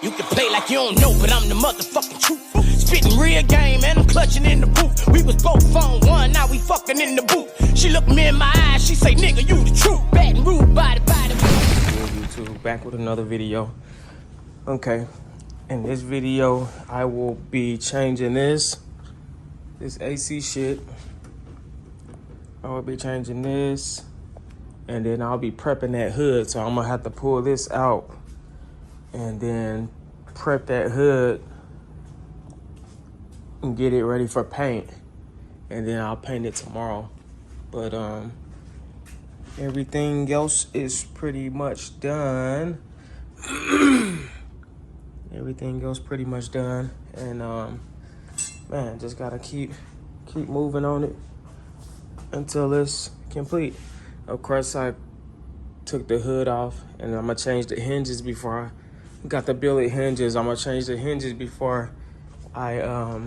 You can play like you don't know, but I'm the motherfucking truth. Spitting real game and I'm clutching in the booth. We was both on one, now we fucking in the booth. She look me in my eyes, she say, nigga, you the truth. Bad and rude, body. YouTube, back with another video. Okay, in this video, I will be changing this AC shit. I will be changing this, and then I'll be prepping that hood. So I'm gonna have to pull this out and then prep that hood and get it ready for paint. And then I'll paint it tomorrow. But everything else is pretty much done. Everything else pretty much done. And man, just gotta keep moving on it until it's complete. Of course, I took the hood off, and I'm gonna change the hinges before I got the billet hinges. I'm gonna change the hinges before I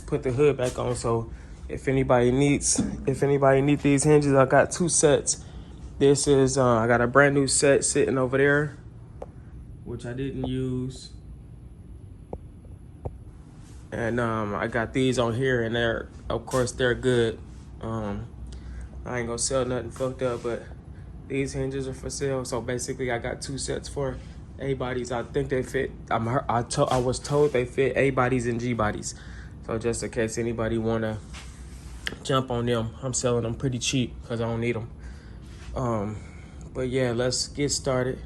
put the hood back on. So if anybody needs these hinges, I got 2 sets. This is I got a brand new set sitting over there, which I didn't use. And I got these on here, and of course they're good. I ain't gonna sell nothing fucked up, but these hinges are for sale. So basically, I got 2 sets for A bodies. I think they fit. I was told they fit A bodies and G bodies. So just in case anybody wanna jump on them, I'm selling them pretty cheap because I don't need them. But yeah, let's get started.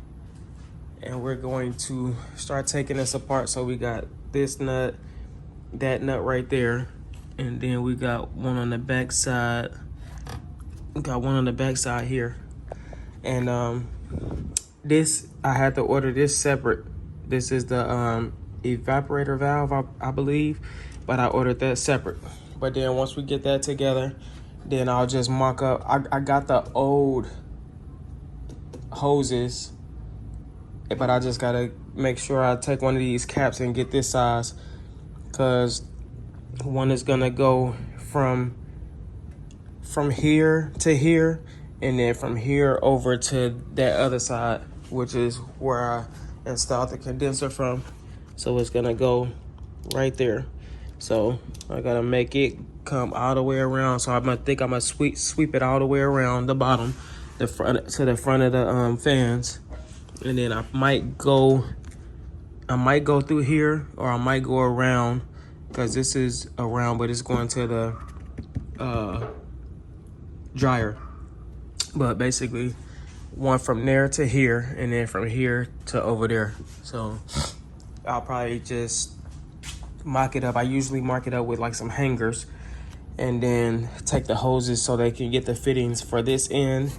And we're going to start taking this apart. So we got this nut, that nut right there, and then we got one on the back side. We got one on the back side here. And this, I had to order this separate. This is the evaporator valve, I believe, but I ordered that separate. But then once we get that together, then I'll just mock up. I got the old hoses, but I just gotta make sure I take one of these caps and get this size, because one is gonna go from here to here, and then from here over to that other side, which is where I installed the condenser from. So it's gonna go right there. So I gotta make it come all the way around. So I'm gonna sweep it all the way around the bottom, the front to the front of the fans, and then I might go through here, or I might go around, because this is around, but it's going to the dryer. But basically, one from there to here, and then from here to over there. So I'll probably just mock it up. I usually mark it up with like some hangers, and then take the hoses so they can get the fittings for this end,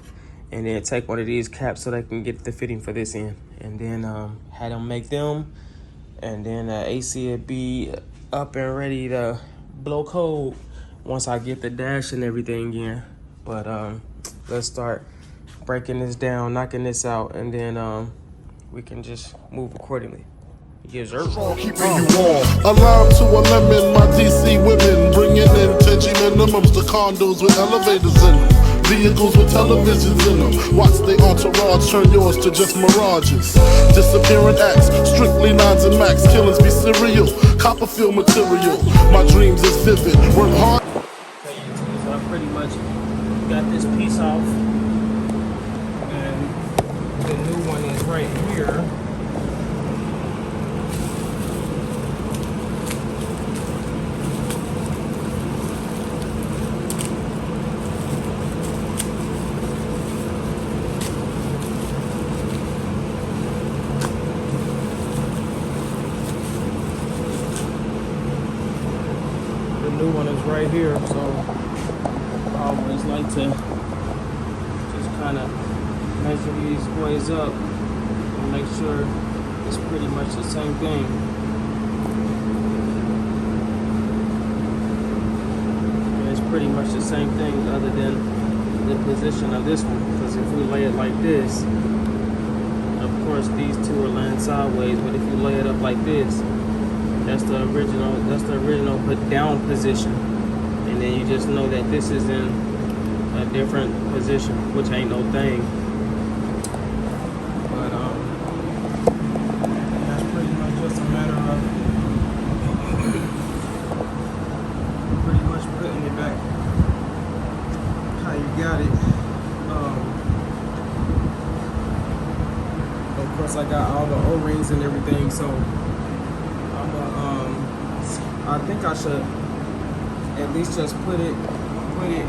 and then take one of these caps so they can get the fitting for this end, and then had them make them, and then AC will be up and ready to blow cold once I get the dash and everything in. But let's start breaking this down, knocking this out, and then we can just move accordingly. Yes, sir. Keeping you warm. A lime to a lemon, my DC women bringing in 10G minimums to condos with elevators in them, vehicles with televisions in them. Watch the entourage turn yours to just mirages. Disappearing acts, strictly 9s and max, killings be serial. Copperfield material, my dreams is vivid. Work hard. Okay, so I pretty much got this piece off, and the new one is right here. Right here, so I always like to just kind of measure these boys up and make sure it's pretty much the same thing. And it's pretty much the same thing, other than the position of this one, because if we lay it like this, of course these two are laying sideways, but if you lay it up like this, that's the original put down position. And then you just know that this is in a different position, which ain't no thing. But that's pretty much Plus I got all the O-rings and everything, so I think I should at least just put it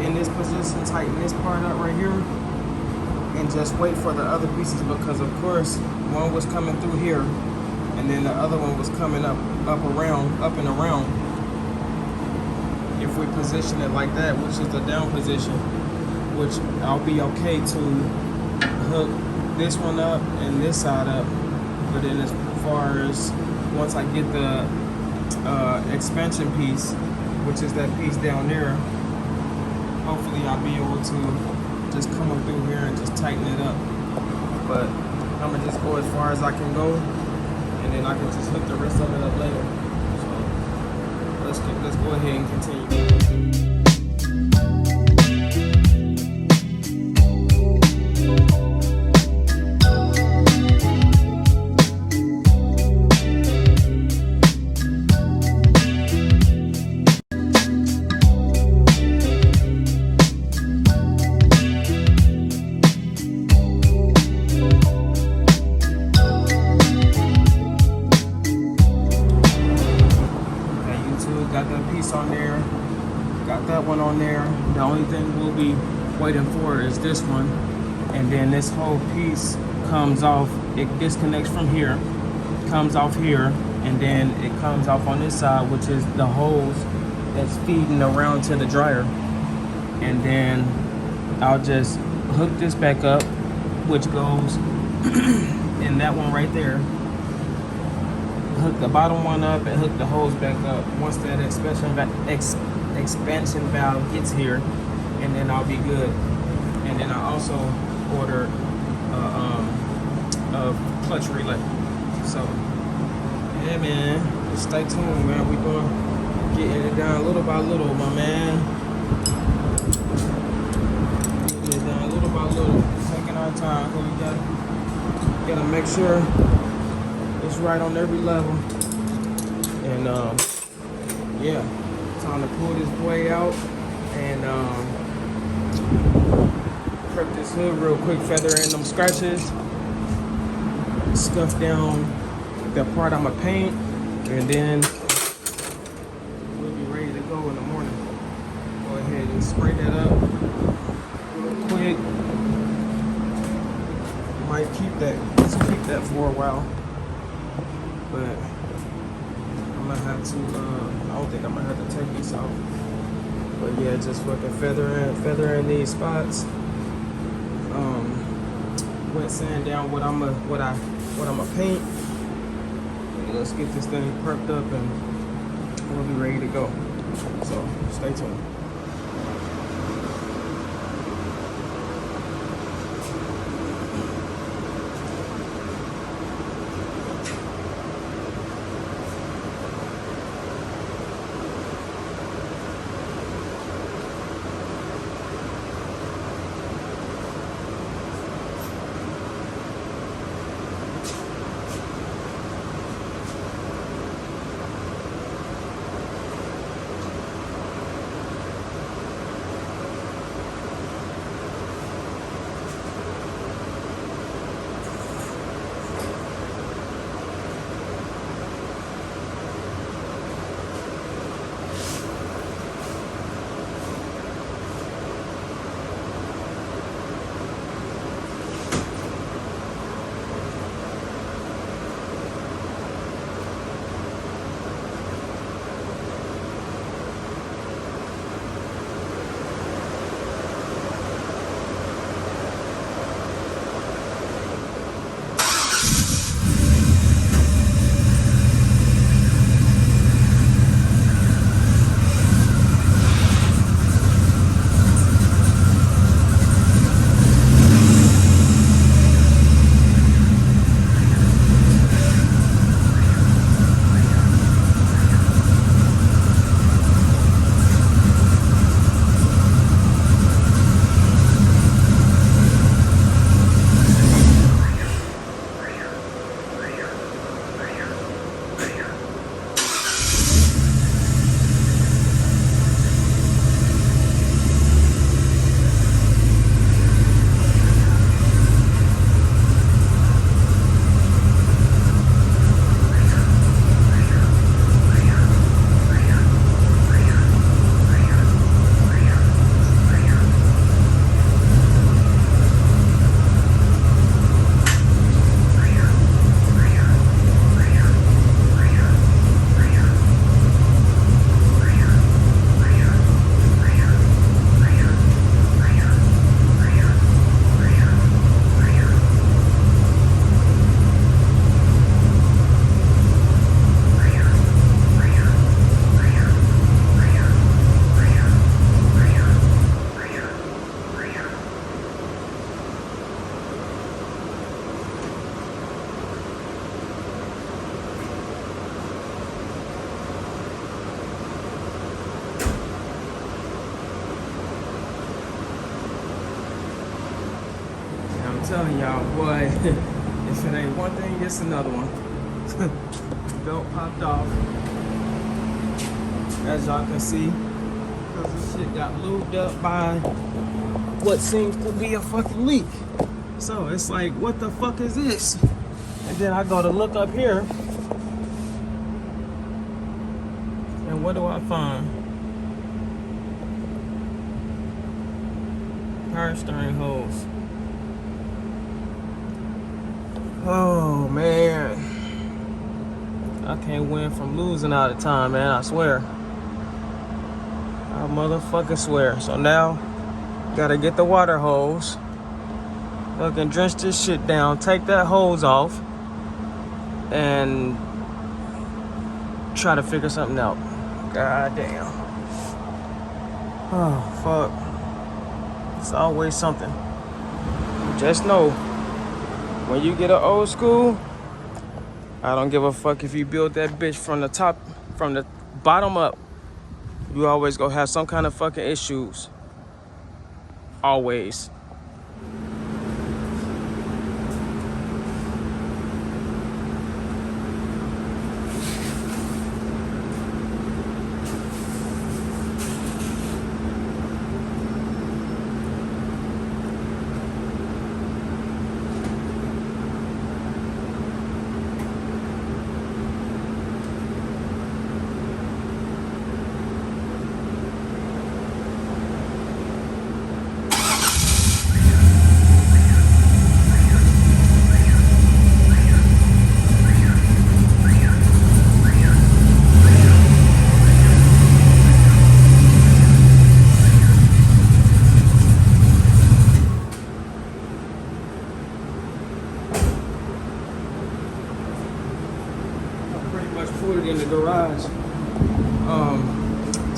in this position, tighten this part up right here, and just wait for the other pieces, because of course one was coming through here and then the other one was coming up and around. If we position it like that, which is the down position, which I'll be okay to hook this one up and this side up. But then as far as once I get the expansion piece, which is that piece down there, hopefully I'll be able to just come up through here and just tighten it up. But I'm gonna just go as far as I can go, and then I can just hook the rest of it up later. So let's go ahead and continue. Got that piece on there, got that one on there. The only thing we'll be waiting for is this one, and then this whole piece comes off. It disconnects from here, comes off here, and then it comes off on this side, which is the hose that's feeding around to the dryer. And then I'll just hook this back up, which goes in that one right there. Hook the bottom one up and hook the hose back up once that expansion valve gets here, and then I'll be good. And then I also ordered a clutch relay. So yeah, man, just stay tuned, man. We gonna getting it down little by little, my man. Getting it down little by little, taking our time. So we gotta make sure it's right on every level. And yeah, time to pull this boy out and prep this hood real quick, feather in them scratches, scuff down the part I'ma paint, and then we'll be ready to go in the morning. Go ahead and spray that up real quick. Might let's keep that for a while. But I'm gonna have to, I don't think I'm gonna have to take these off. But yeah, just fucking feather in these spots. Wet sand down what I'ma paint. And let's get this thing prepped up and we'll be ready to go. So stay tuned. telling y'all, boy, if it ain't one thing, it's another one. Belt popped off, as y'all can see, because this shit got lubed up by what seems to be a fucking leak. So it's like, what the fuck is this? And then I go to look up here, and what do I find? Power steering hose. Oh man, I can't win from losing all the time, man. I swear. I motherfucking swear. So now, gotta get the water hose. Fucking drench this shit down. Take that hose off, and try to figure something out. God damn. Oh fuck. It's always something. Just know, when you get an old school, I don't give a fuck if you build that bitch from the top, from the bottom up. You always gonna have some kind of fucking issues. Always. Put it in the garage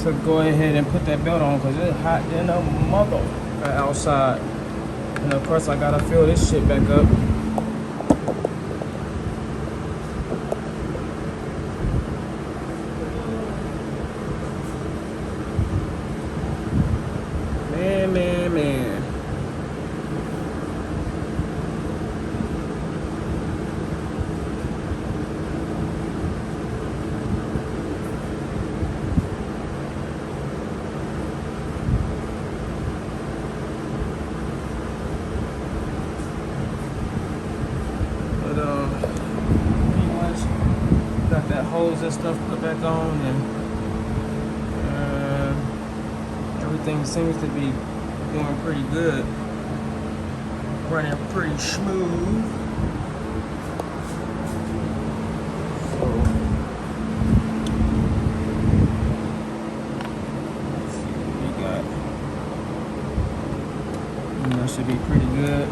to go ahead and put that belt on, because it's hot than a mother outside. And of course I gotta fill this shit back up. Man. Pretty much got that hose and stuff put back on, and everything seems to be going pretty good, running pretty smooth. So let's see what we got. That should be pretty good.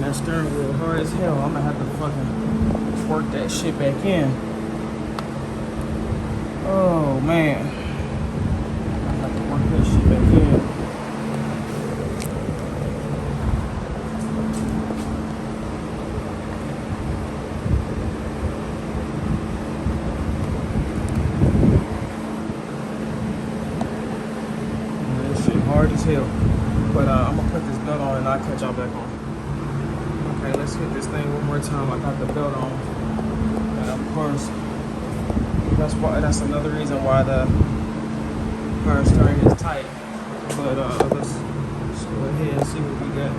That steering wheel hard as hell. I'm gonna have to fucking work that shit back in. Oh man, I have to work this shit back in. Man, this shit hard as hell. But I'm gonna put this belt on and I'll catch y'all back on. Okay, let's hit this thing one more time. I got the belt on. And of course, that's another reason why the power steering is tight. But let's go ahead and see what we got.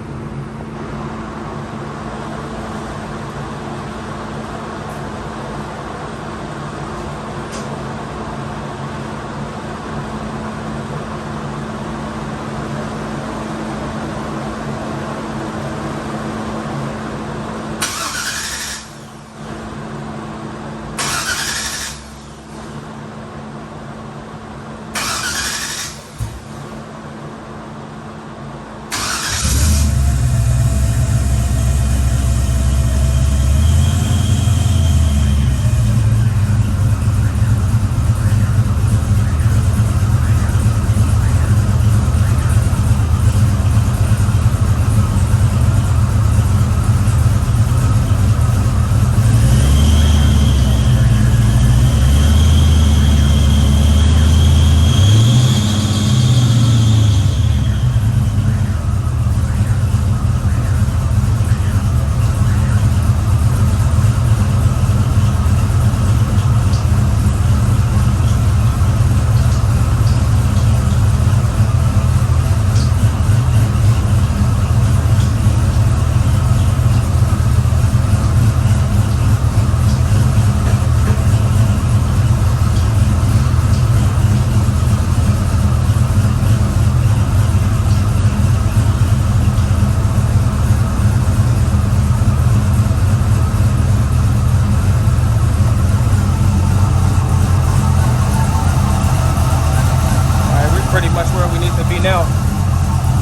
Pretty much where we need to be now.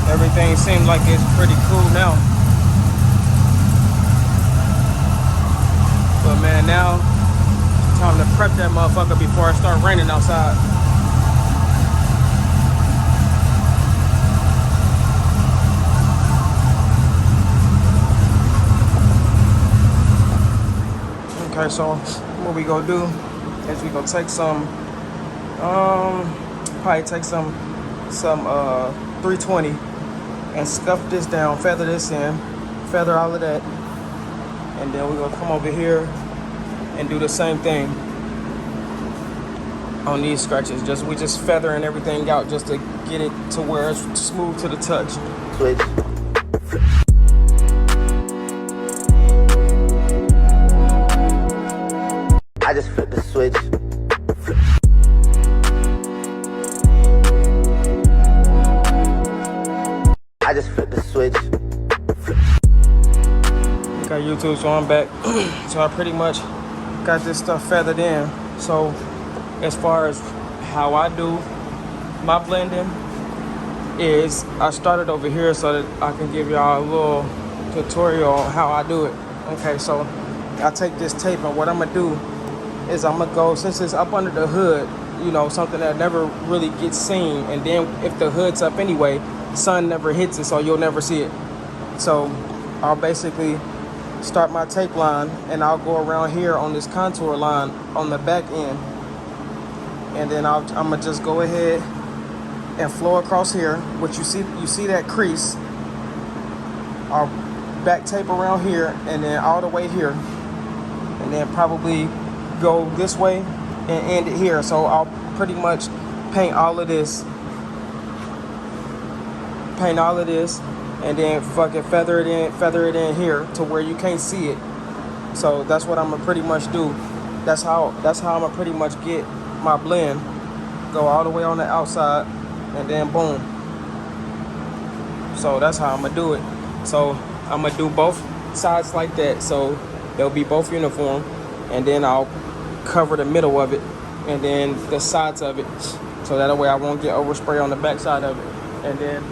Everything seems like it's pretty cool now. But man, now it's time to prep that motherfucker before it start raining outside. Okay, so what we gonna do is we gonna take some probably take some 320 and scuff this down, feather this in, feather all of that, and then we're gonna come over here and do the same thing on these scratches. We just feathering everything out just to get it to where it's smooth to the touch. Switch. I just flipped the switch. I just flipped the switch. Okay, YouTube, so I'm back. So I pretty much got this stuff feathered in. So as far as how I do my blending is I started over here so that I can give y'all a little tutorial on how I do it. Okay, so I take this tape and what I'm gonna do is I'm gonna go, since it's up under the hood, you know, something that never really gets seen, and then if the hood's up anyway, sun never hits it, so you'll never see it. So I'll basically start my tape line and I'll go around here on this contour line on the back end, and then I'm gonna just go ahead and flow across here, which you see that crease. I'll back tape around here and then all the way here, and then probably go this way and end it here. So I'll pretty much paint all of this, and then fucking feather it in here to where you can't see it. So that's what I'm gonna pretty much do. That's how I'm gonna pretty much get my blend. Go all the way on the outside and then boom. So that's how I'm gonna do it. So I'm gonna do both sides like that, so they'll be both uniform, and then I'll cover the middle of it and then the sides of it, so that way I won't get overspray on the back side of it. And then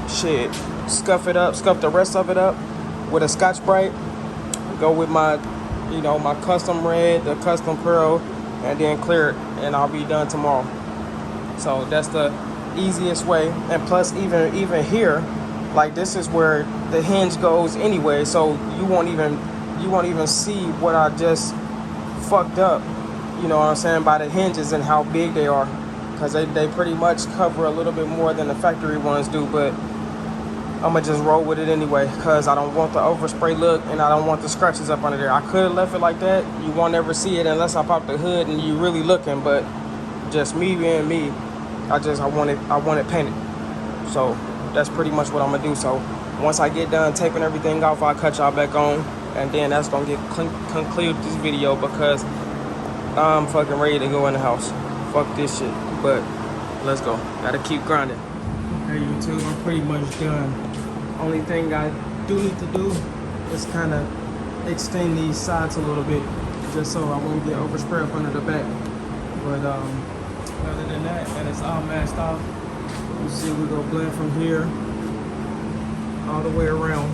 shit, scuff the rest of it up with a Scotch-Brite. Go with my, my custom red, the custom pearl, and then clear it, and I'll be done tomorrow. So that's the easiest way. And plus, even here, like this is where the hinge goes anyway. So you won't even see what I just fucked up. You know what I'm saying, by the hinges and how big they are, because they pretty much cover a little bit more than the factory ones do. But I'm gonna just roll with it anyway, because I don't want the overspray look and I don't want the scratches up under there. I could have left it like that. You won't ever see it unless I pop the hood and you really looking. But just me being me, I want it painted. So that's pretty much what I'm gonna do. So once I get done taping everything off, I'll cut y'all back on, and then that's gonna get conclude this video, because I'm fucking ready to go in the house. Fuck this shit. But let's go. Gotta keep grinding. Hey YouTube, I'm pretty much done. Only thing I do need to do is kind of extend these sides a little bit, just so I won't get overspray up under the back. But other than that, and it's all masked off. You see, we go blend from here all the way around.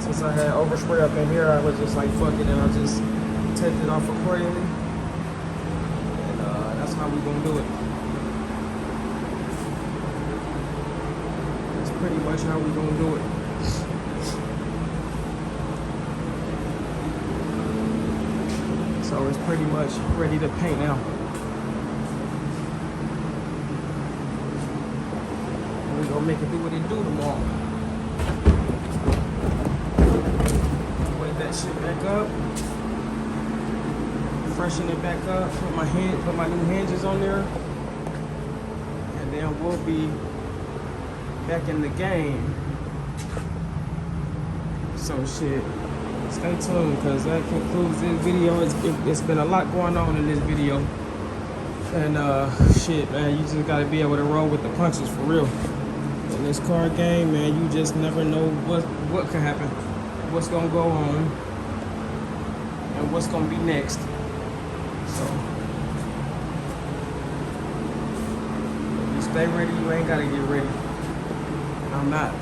Since I had overspray up in here, I was just like, fuck it, and I just taped it off accordingly. And that's how we gonna do it. That's pretty much how we gonna do it. So it's pretty much ready to paint now. We're gonna make it do what it do tomorrow. Wait that shit back up. Freshen it back up. Put my new hinges on there. And then we'll be back in the game. So shit. Stay tuned, because that concludes this video. It's been a lot going on in this video. And shit, man, you just gotta be able to roll with the punches for real. In this card game, man, you just never know what can happen, what's gonna go on, and what's gonna be next. So if you stay ready, you ain't gotta get ready. I'm not.